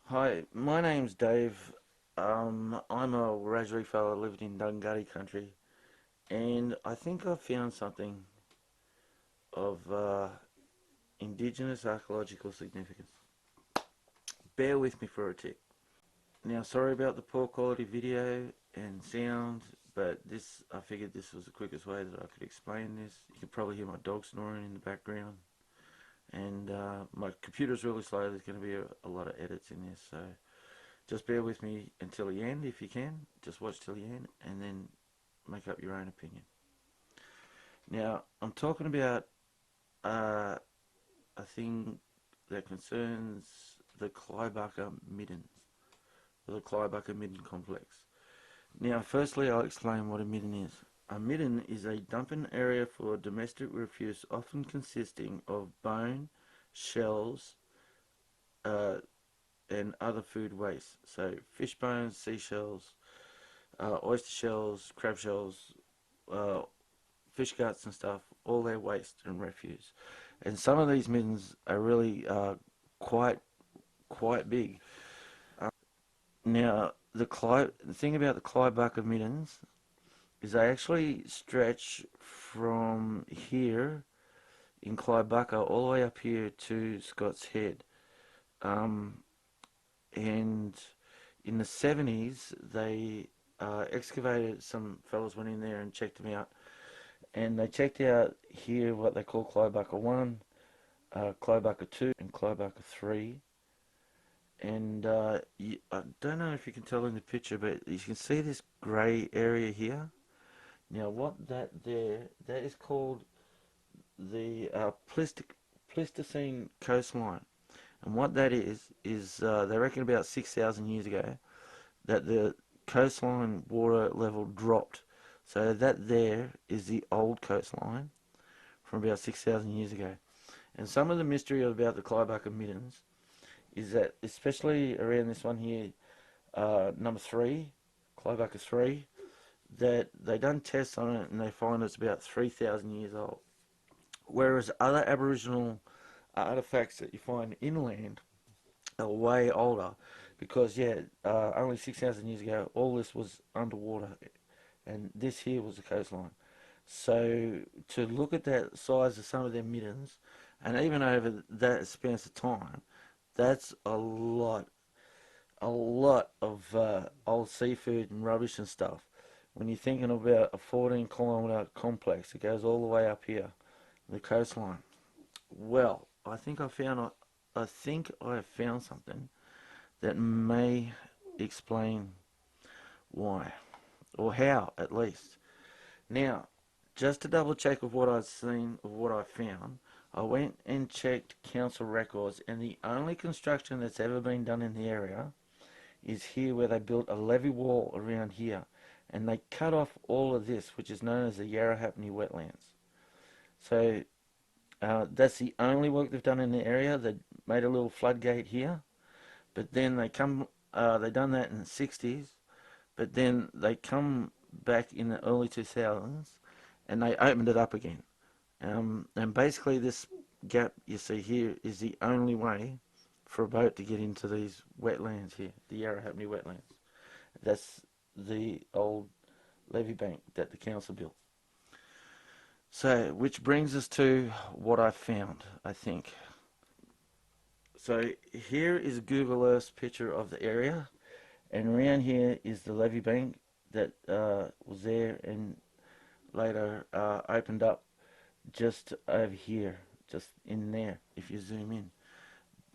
Hi, my name's Dave. I'm a Wiradjuri fella living in Dunghutti country, and I think I've found something of Indigenous archaeological significance. Bear with me for a tick. Now, sorry about the poor quality video and sound, but I figured this was the quickest way that I could explain this. You can probably hear my dog snoring in the background, and my computer's really slow. There's going to be a lot of edits in this, so just bear with me until the end if you can. Just watch till the end and then make up your own opinion. Now, I'm talking about uh, a thing that concerns the Clybucker Middens, or the Clybucker Midden complex. Now, firstly, I'll explain what a midden is. A midden is a dumping area for domestic refuse, often consisting of bone, shells, uh, and other food waste. So, fish bones, seashells, oyster shells, crab shells, uh, fish guts and stuff, all their waste and refuse. And some of these middens are really quite quite big. Um, Now, the thing about the Clybucker middens is they actually stretch from here in Clybucker all the way up here to Scott's Head. Um, and in the 70s, they excavated, some fellas went in there and checked them out, and they checked out here what they call Clybucker 1, Clybucker 2, and Clybucker 3. And I don't know if you can tell in the picture, but you can see this grey area here. Now, that is called the Pleistocene coastline. And what that is they reckon about 6,000 years ago that the coastline water level dropped. So that there is the old coastline from about 6,000 years ago. And some of the mystery about the Clybucker middens is that, especially around this one here, number 3, Clybucker 3, that they done tests on it and they find it's about 3,000 years old. Whereas other Aboriginal artifacts that you find inland are way older because, yeah, only 6,000 years ago, all this was underwater and this here was the coastline. So to look at that size of some of their middens, and even over that span of time, that's a lot of old seafood and rubbish and stuff. When you're thinking about a 14-kilometre complex, it goes all the way up here, the coastline. Well, I think I have found something that may explain why, or how at least. Now, just to double check of what I've seen, of what I found, I went and checked council records, and the only construction that's ever been done in the area is here where they built a levee wall around here, and they cut off all of this, which is known as the Yarrahapinni wetlands. So that's the only work they've done in the area. They made a little floodgate here, but then they done that in the 60s, but then they come back in the early 2000s, and they opened it up again. And basically, this gap you see here is the only way for a boat to get into these wetlands here, the Yarrahapinni wetlands. That's the old levee bank that the council built. So, which brings us to what I found, I think. So, here is Google Earth's picture of the area, and around here is the levee bank that was there and later opened up just over here, just in there, if you zoom in.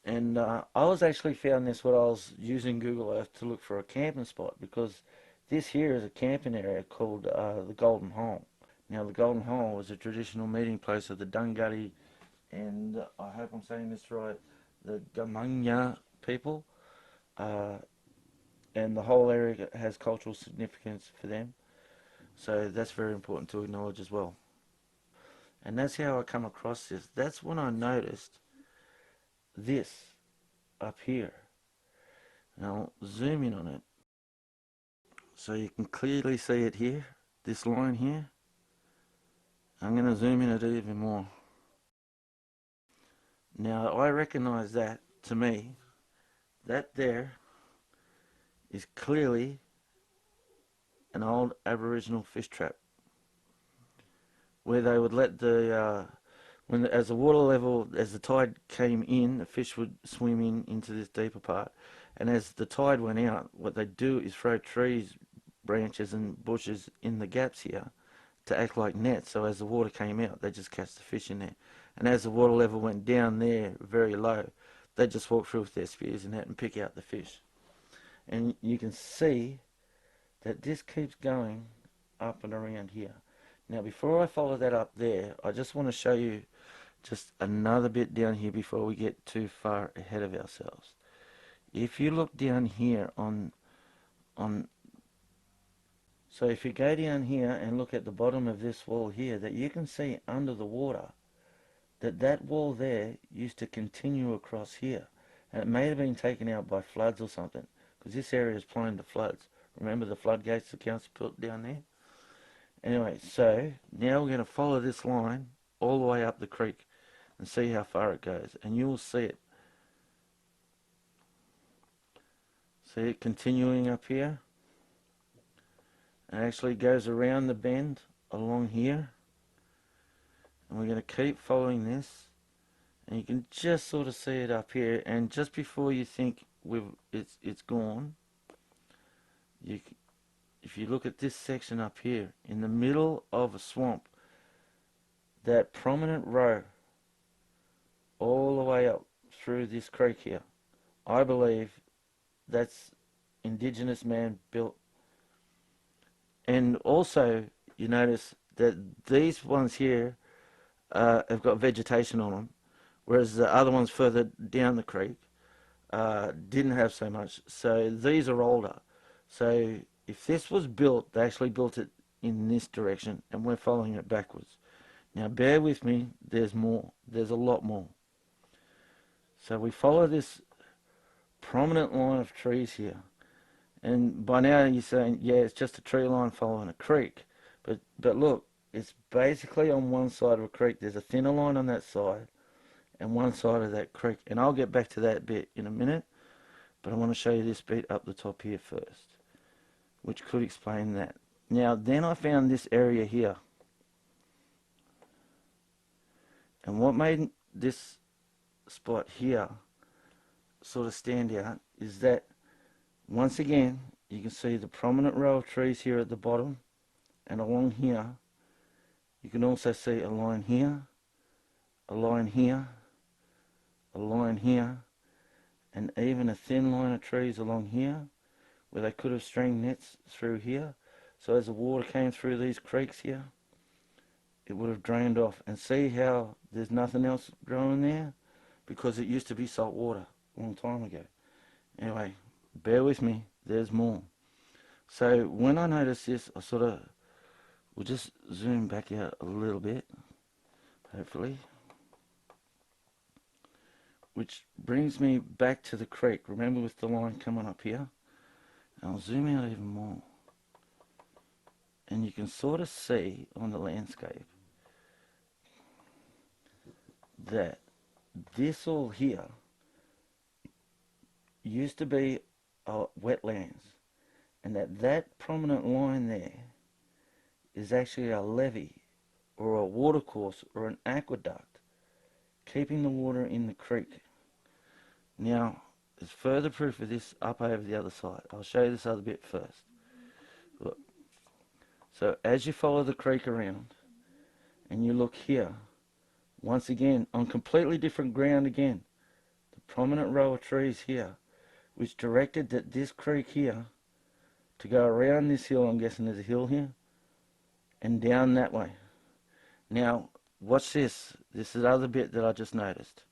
And I was actually found this when I was using Google Earth to look for a camping spot because this here is a camping area called the Golden Hole. Now, the Golden Hole was a traditional meeting place of the Dunghutti, and I hope I'm saying this right, the Gamanya people, uh, and the whole area has cultural significance for them. So that's very important to acknowledge as well. And that's how I come across this. That's when I noticed this up here. Now, zoom in on it so you can clearly see it here, this line here. I'm going to zoom in it even more. Now, I recognize that, to me, that there is clearly an old Aboriginal fish trap where they would let as the water level, as the tide came in, the fish would swim into this deeper part. And as the tide went out, what they'd do is throw trees, branches and bushes in the gaps here to act like nets. So as the water came out, they just catch the fish in there. And as the water level went down there very low, they just walk through with their spears and net and pick out the fish. And you can see that this keeps going up and around here. Now, before I follow that up there, I just want to show you just another bit down here before we get too far ahead of ourselves. If you look down here so if you go down here and look at the bottom of this wall here, that you can see under the water that wall there used to continue across here. And it may have been taken out by floods or something, because this area is prone to floods. Remember the floodgates the council put down there? Anyway, so now we're going to follow this line all the way up the creek and see how far it goes. And you will see it. See it continuing up here? It actually goes around the bend along here. And we're going to keep following this. And you can just sort of see it up here. And just before you think it's gone, if you look at this section up here, in the middle of a swamp, that prominent row all the way up through this creek here, I believe that's indigenous man built. And also you notice that these ones here have got vegetation on them, whereas the other ones further down the creek didn't have so much. So these are older. So if this was built, they actually built it in this direction, and we're following it backwards. Now bear with me, there's more. There's a lot more. So we follow this prominent line of trees here. And by now you're saying, yeah, it's just a tree line following a creek. But look, it's basically on one side of a creek. There's a thinner line on that side and one side of that creek. And I'll get back to that bit in a minute. But I want to show you this bit up the top here first, which could explain that. Now, then I found this area here. And what made this spot here sort of stand out is that, once again, you can see the prominent row of trees here at the bottom, and along here, you can also see a line here, a line here, a line here, and even a thin line of trees along here, where they could have string nets through here. So as the water came through these creeks here, it would have drained off. And see how there's nothing else growing there? Because it used to be salt water a long time ago. Anyway, bear with me, there's more. So when I noticed this, we'll just zoom back out a little bit, hopefully. Which brings me back to the creek. Remember, with the line coming up here? And I'll zoom out even more. And you can sort of see on the landscape that this all here used to be wetlands, and that prominent line there is actually a levee or a watercourse or an aqueduct keeping the water in the creek. Now, there's further proof of this up over the other side. I'll show you this other bit first. Look. So as you follow the creek around and you look here, once again, on completely different ground again, the prominent row of trees here, which directed that this creek here to go around this hill, I'm guessing there's a hill here, and down that way. Now, watch this. This is the other bit that I just noticed,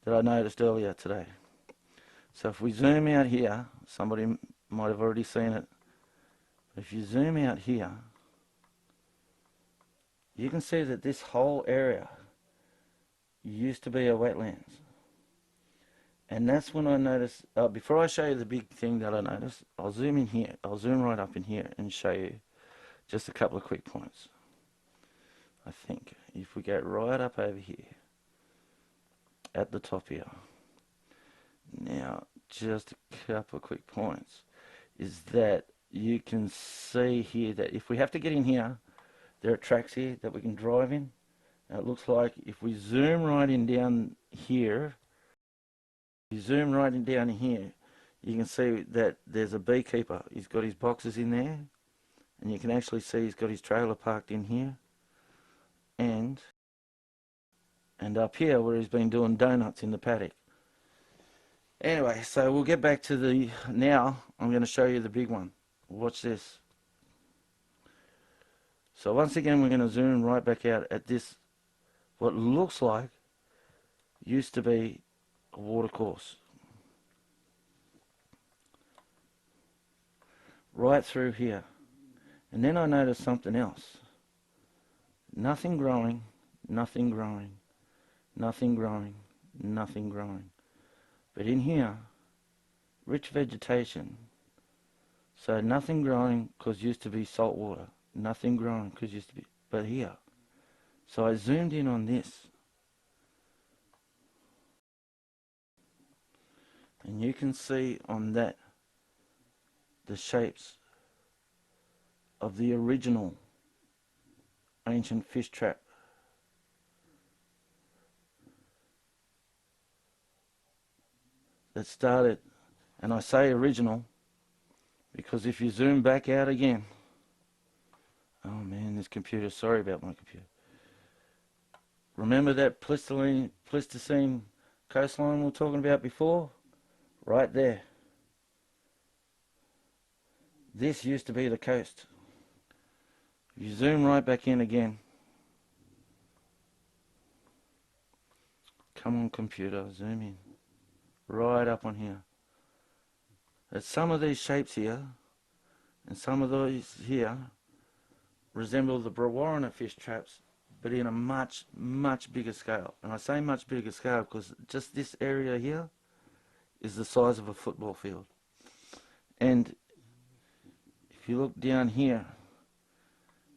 that I noticed earlier today. So if we zoom out here, somebody might have already seen it. If you zoom out here, you can see that this whole area used to be a wetlands. And that's when I noticed, before I show you the big thing that I noticed, I'll zoom in here. I'll zoom right up in here and show you just a couple of quick points. I think if we go right up over here, at the top here. Now, just a couple of quick points, is that you can see here that if we have to get in here, there are tracks here that we can drive in. Now it looks like if we zoom right in down here, you zoom right in down here, you can see that there's a beekeeper. He's got his boxes in there, and you can actually see he's got his trailer parked in here, and up here where he's been doing donuts in the paddock. Anyway, so we'll get back to the, now I'm going to show you the big one. Watch this. So once again, we're going to zoom right back out at this, what looks like used to be a watercourse. Right through here. And then I noticed something else. Nothing growing, nothing growing, nothing growing, nothing growing. But in here, rich vegetation. So nothing growing because used to be salt water. Nothing growing because used to be, but here. So I zoomed in on this. And you can see on that the shapes of the original ancient fish trap. That started, and I say original because if you zoom back out again, oh man, this computer, sorry about my computer. Remember that Pleistocene coastline we were talking about before? Right there. This used to be the coast. If you zoom right back in again, come on computer, zoom in. Right up on here. That some of these shapes here, and some of those here, resemble the Brewarrina fish traps, but in a much, much bigger scale. And I say much bigger scale because just this area here is the size of a football field. And if you look down here,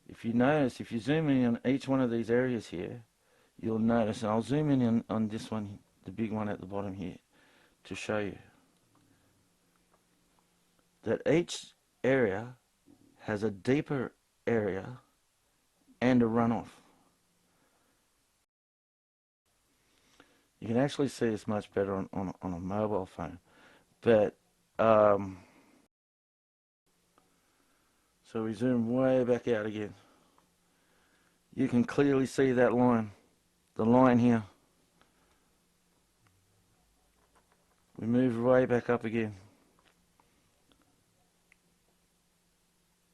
if you notice, if you zoom in on each one of these areas here, you'll notice, and I'll zoom in on this one, the big one at the bottom here, to show you that each area has a deeper area and a runoff. You can actually see this much better on a mobile phone, but so we zoom way back out again. You can clearly see that line, the line here. We move way back up again.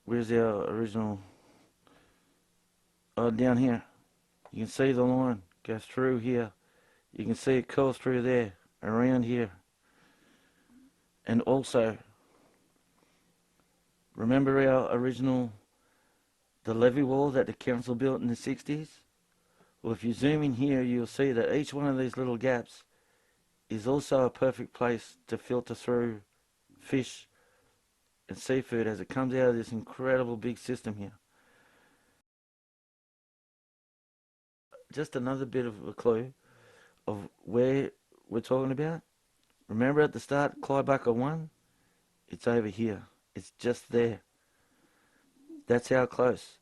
Where's our original? Oh, down here. You can see the line goes through here. You can see it curls through there, around here. And also, remember our original, the levee wall that the council built in the 60s? Well, if you zoom in here, you'll see that each one of these little gaps is also a perfect place to filter through fish and seafood as it comes out of this incredible big system here. Just another bit of a clue of where we're talking about. Remember at the start, Clybucker 1? It's over here. It's just there. That's how close.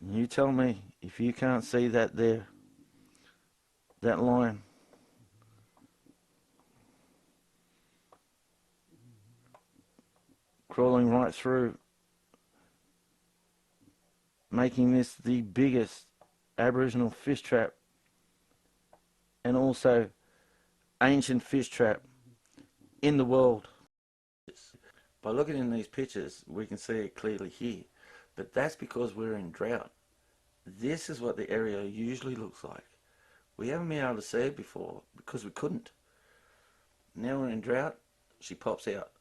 You tell me if you can't see that there, that line. Crawling right through, making this the biggest Aboriginal fish trap and also ancient fish trap in the world. By looking in these pictures, we can see it clearly here, but that's because we're in drought. This is what the area usually looks like. We haven't been able to see it before because we couldn't. Now we're in drought, she pops out.